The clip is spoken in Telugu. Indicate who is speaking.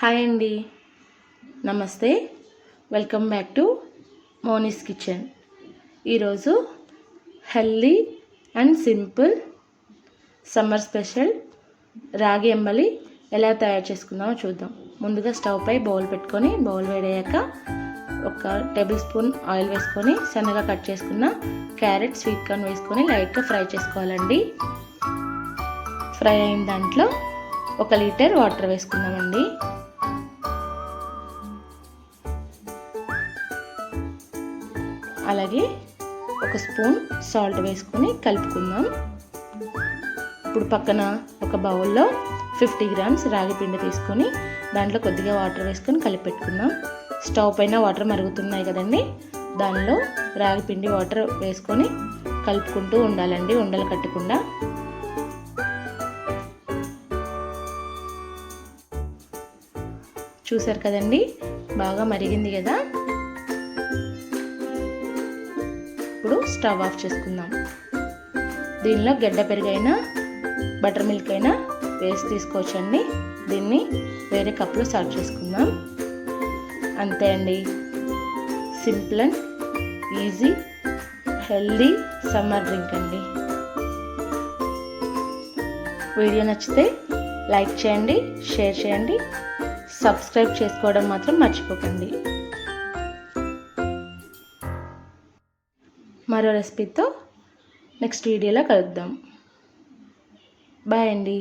Speaker 1: హాయ్ అండి, నమస్తే. Welcome back to Moni's kitchen. ఈరోజు healthy and simple summer special రాగి అంబలి ఎలా తయారు చేసుకుందామో చూద్దాం. ముందుగా స్టవ్ పై బౌల్ పెట్టుకొని, బౌల్ వేడయ్యాక 1 టేబుల్ స్పూన్ ఆయిల్ వేసుకొని, సన్నగా కట్ చేసుకున్న క్యారెట్, స్వీట్ కార్న్ వేసుకొని లైట్గా ఫ్రై చేసుకోవాలండి. ఫ్రై అయిన దాంట్లో 1 లీటర్ వాటర్ వేసుకుందామండి. అలాగే 1 స్పూన్ సాల్ట్ వేసుకొని కలుపుకుందాం. ఇప్పుడు పక్కన ఒక బౌల్లో 50 గ్రామ్స్ రాగి పిండి తీసుకొని దాంట్లో కొద్దిగా వాటర్ వేసుకొని కలిపి పెట్టుకుందాం. స్టవ్ పైన వాటర్ మరుగుతున్నాయి కదండి, దానిలో రాగి పిండి వాటర్ వేసుకొని కలుపుకుంటూ ఉండాలండి, ఉండలు కట్టకుండా. చూసారు కదండి, బాగా మరిగింది కదా. ఇప్పుడు స్టవ్ ఆఫ్ చేసుకుందాం. దీనిలో గడ్డ పెరుగైనా బటర్ మిల్క్ అయినా వేసి తీసుకోవచ్చండి. దీన్ని వేరే కప్లో సర్వ్ చేసుకుందాం. అంతే అండి, simple and easy healthy summer drink అండి. వీడియో నచ్చితే లైక్ చేయండి, షేర్ చేయండి, సబ్స్క్రైబ్ చేసుకోవడం మాత్రం మర్చిపోకండి. మరో రెసిపీతో నెక్స్ట్ వీడియోలో కలుద్దాం. బాయ్ అండి.